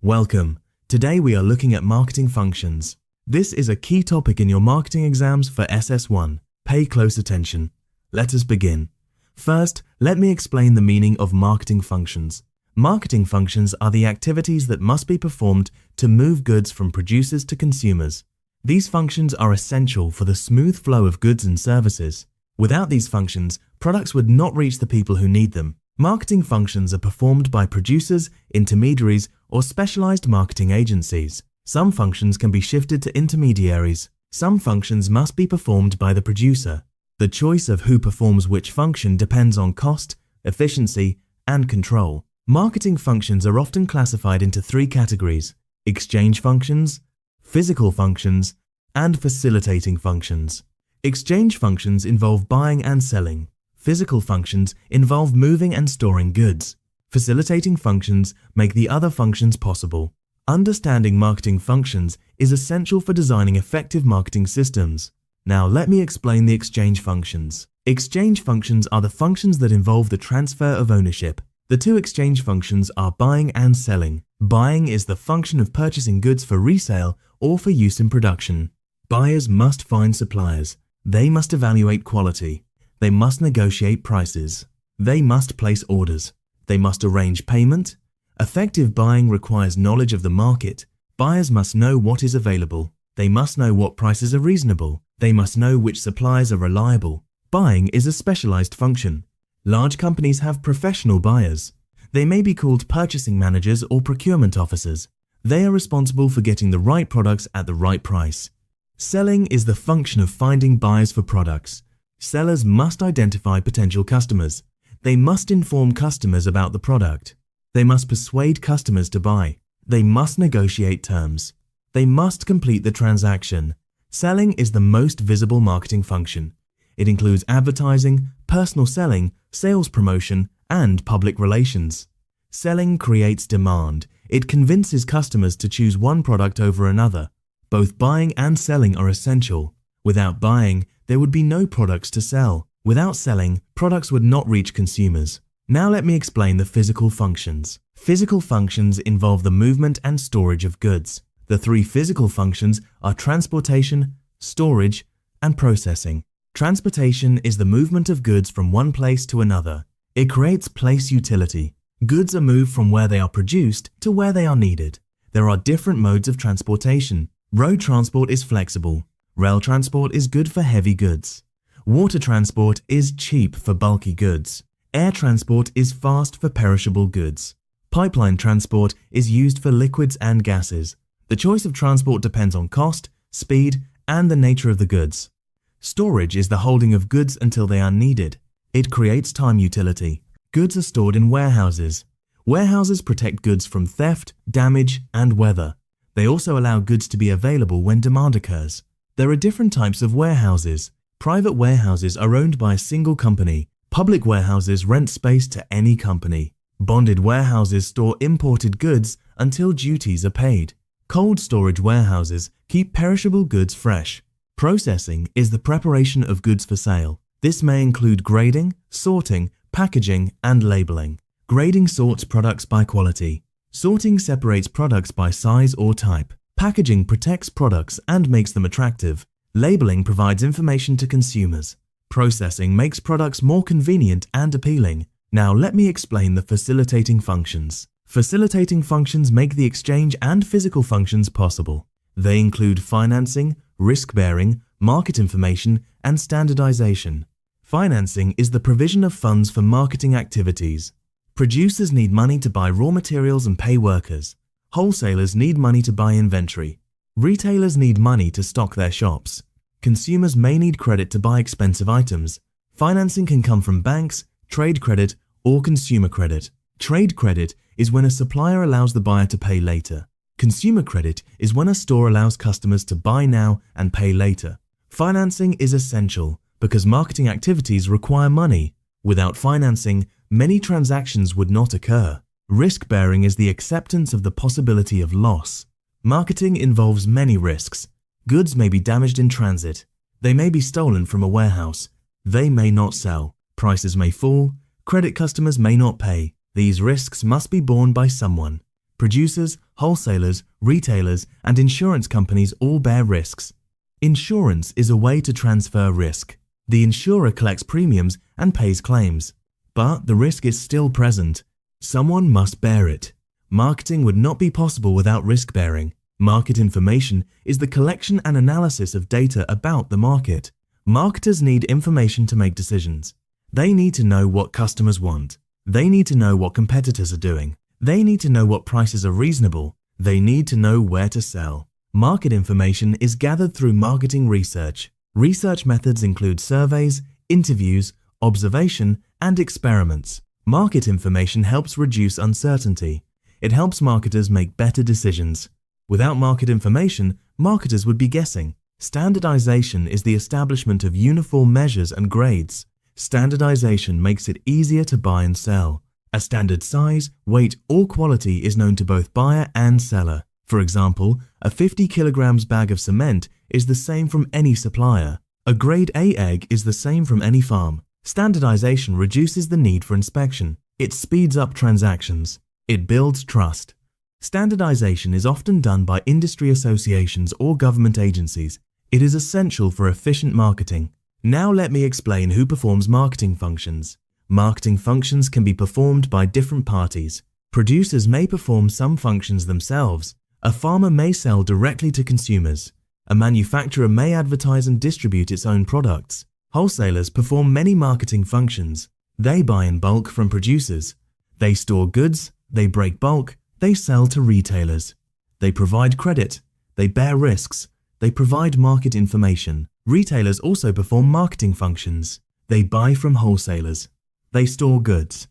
Welcome. Today we are looking at marketing functions. This is a key topic in your marketing exams for SS1. Pay close attention. Let us begin. First, let me explain the meaning of marketing functions. Marketing functions are the activities that must be performed to move goods from producers to consumers. These functions are essential for the smooth flow of goods and services. Without these functions, products would not reach the people who need them. Marketing functions are performed by producers, intermediaries, or specialized marketing agencies. Some functions can be shifted to intermediaries. Some functions must be performed by the producer. The choice of who performs which function depends on cost, efficiency, and control. Marketing functions are often classified into three categories: exchange functions, physical functions, and facilitating functions. Exchange functions involve buying and selling. Physical functions involve moving and storing goods. Facilitating functions make the other functions possible. Understanding marketing functions is essential for designing effective marketing systems. Now let me explain the exchange functions. Exchange functions are the functions that involve the transfer of ownership. The two exchange functions are buying and selling. Buying is the function of purchasing goods for resale or for use in production. Buyers must find suppliers. They must evaluate quality. They must negotiate prices. They must place orders. They must arrange payment. Effective buying requires knowledge of the market. Buyers must know what is available. They must know what prices are reasonable. They must know which suppliers are reliable. Buying is a specialized function. Large companies have professional buyers. They may be called purchasing managers or procurement officers. They are responsible for getting the right products at the right price. Selling is the function of finding buyers for products. Sellers must identify potential customers. They must inform customers about the product. They must persuade customers to buy. They must negotiate terms. They must complete the transaction. Selling is the most visible marketing function. It includes advertising, personal selling, sales promotion, and public relations. Selling creates demand. It convinces customers to choose one product over another. Both buying and selling are essential. Without buying, there would be no products to sell. Without selling, products would not reach consumers. Now let me explain the physical functions. Physical functions involve the movement and storage of goods. The three physical functions are transportation, storage, and processing. Transportation is the movement of goods from one place to another. It creates place utility. Goods are moved from where they are produced to where they are needed. There are different modes of transportation. Road transport is flexible. Rail transport is good for heavy goods. Water transport is cheap for bulky goods. Air transport is fast for perishable goods. Pipeline transport is used for liquids and gases. The choice of transport depends on cost, speed, and the nature of the goods. Storage is the holding of goods until they are needed. It creates time utility. Goods are stored in warehouses. Warehouses protect goods from theft, damage, and weather. They also allow goods to be available when demand occurs. There are different types of warehouses. Private warehouses are owned by a single company. Public warehouses rent space to any company. Bonded warehouses store imported goods until duties are paid. Cold storage warehouses keep perishable goods fresh. Processing is the preparation of goods for sale. This may include grading, sorting, packaging, and labeling. Grading sorts products by quality. Sorting separates products by size or type. Packaging protects products and makes them attractive. Labeling provides information to consumers. Processing makes products more convenient and appealing. Now let me explain the facilitating functions. Facilitating functions make the exchange and physical functions possible. They include financing, risk-bearing, market information, and standardization. Financing is the provision of funds for marketing activities. Producers need money to buy raw materials and pay workers. Wholesalers need money to buy inventory. Retailers need money to stock their shops. Consumers may need credit to buy expensive items. Financing can come from banks, trade credit, or consumer credit. Trade credit is when a supplier allows the buyer to pay later. Consumer credit is when a store allows customers to buy now and pay later. Financing is essential because marketing activities require money. Without financing, many transactions would not occur. Risk-bearing is the acceptance of the possibility of loss. Marketing involves many risks. Goods may be damaged in transit. They may be stolen from a warehouse. They may not sell. Prices may fall. Credit customers may not pay. These risks must be borne by someone. Producers, wholesalers, retailers, and insurance companies all bear risks. Insurance is a way to transfer risk. The insurer collects premiums and pays claims. But the risk is still present. Someone must bear it. Marketing would not be possible without risk-bearing. Market information is the collection and analysis of data about the market. Marketers need information to make decisions. They need to know what customers want. They need to know what competitors are doing. They need to know what prices are reasonable. They need to know where to sell. Market information is gathered through marketing research. Research methods include surveys, interviews, observation, and experiments. Market information helps reduce uncertainty. It helps marketers make better decisions. Without market information, marketers would be guessing. Standardization is the establishment of uniform measures and grades. Standardization makes it easier to buy and sell. A standard size, weight, or quality is known to both buyer and seller. For example, a 50 kilograms bag of cement is the same from any supplier. A grade A egg is the same from any farm. Standardization reduces the need for inspection. It speeds up transactions. It builds trust. Standardization is often done by industry associations or government agencies. It is essential for efficient marketing. Now let me explain who performs marketing functions. Marketing functions can be performed by different parties. Producers may perform some functions themselves. A farmer may sell directly to consumers. A manufacturer may advertise and distribute its own products. Wholesalers perform many marketing functions. They buy in bulk from producers. They store goods. They break bulk. They sell to retailers. They provide credit. They bear risks. They provide market information. Retailers also perform marketing functions. They buy from wholesalers. They store goods.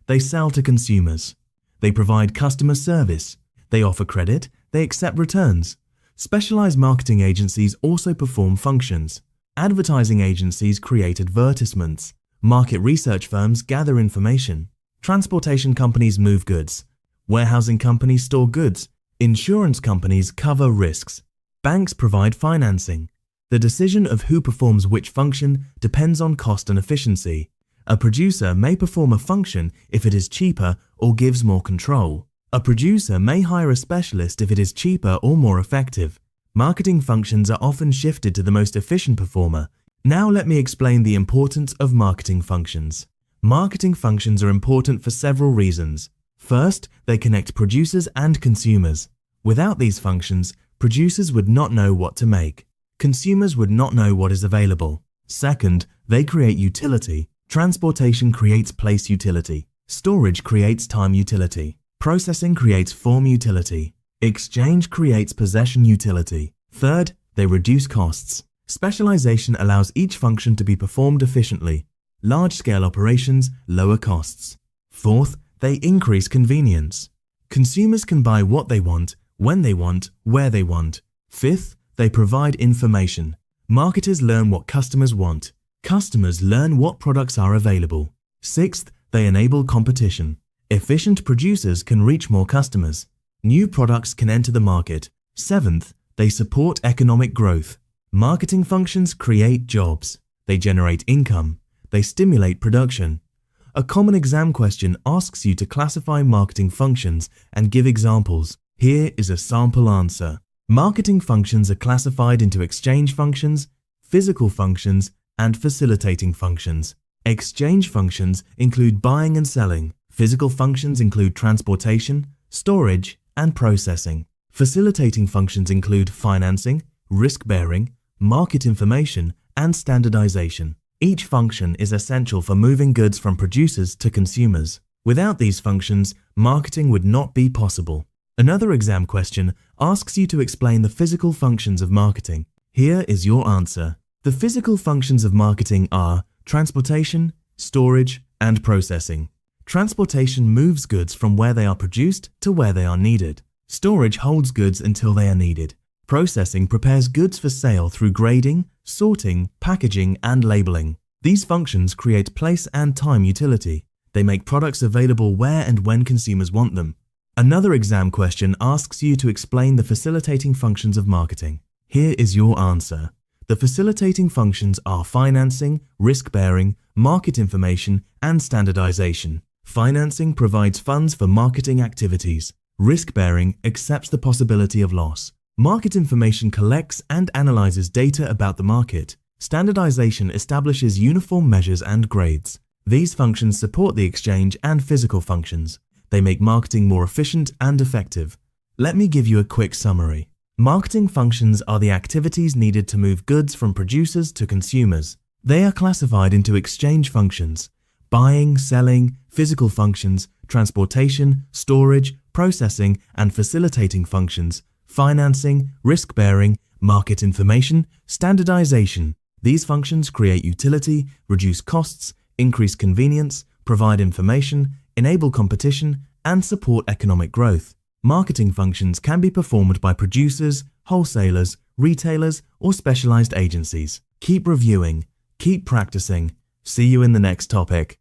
They sell to consumers. They provide customer service. They offer credit. They accept returns. Specialized marketing agencies also perform functions. Advertising agencies create advertisements. Market research firms gather information. Transportation companies move goods. Warehousing companies store goods. Insurance companies cover risks. Banks provide financing. The decision of who performs which function depends on cost and efficiency. A producer may perform a function if it is cheaper or gives more control. A producer may hire a specialist if it is cheaper or more effective. Marketing functions are often shifted to the most efficient performer. Now let me explain the importance of marketing functions. Marketing functions are important for several reasons. First, they connect producers and consumers. Without these functions, producers would not know what to make. Consumers would not know what is available. Second, they create utility. Transportation creates place utility. Storage creates time utility. Processing creates form utility. Exchange creates possession utility. Third, they reduce costs. Specialization allows each function to be performed efficiently. Large-scale operations lower costs. Fourth, they increase convenience. Consumers can buy what they want, when they want, where they want. Fifth, they provide information. Marketers learn what customers want. Customers learn what products are available. Sixth, they enable competition. Efficient producers can reach more customers. New products can enter the market. Seventh, they support economic growth. Marketing functions create jobs. They generate income. They stimulate production. A common exam question asks you to classify marketing functions and give examples. Here is a sample answer. Marketing functions are classified into exchange functions, physical functions, and facilitating functions. Exchange functions include buying and selling. Physical functions include transportation, storage, and processing. Facilitating functions include financing, risk-bearing, market information, and standardization. Each function is essential for moving goods from producers to consumers. Without these functions, marketing would not be possible. Another exam question asks you to explain the physical functions of marketing. Here is your answer. The physical functions of marketing are transportation, storage, and processing. Transportation moves goods from where they are produced to where they are needed. Storage holds goods until they are needed. Processing prepares goods for sale through grading, sorting, packaging, and labeling. These functions create place and time utility. They make products available where and when consumers want them. Another exam question asks you to explain the facilitating functions of marketing. Here is your answer. The facilitating functions are financing, risk-bearing, market information, and standardization. Financing provides funds for marketing activities. Risk-bearing accepts the possibility of loss. Market information collects and analyzes data about the market. Standardization establishes uniform measures and grades. These functions support the exchange and physical functions. They make marketing more efficient and effective. Let me give you a quick summary. Marketing functions are the activities needed to move goods from producers to consumers. They are classified into exchange functions: buying, selling, physical functions, transportation, storage, processing, and facilitating functions, financing, risk-bearing, market information, standardization. These functions create utility, reduce costs, increase convenience, provide information, enable competition, and support economic growth. Marketing functions can be performed by producers, wholesalers, retailers, or specialized agencies. Keep reviewing, keep practicing. See you in the next topic.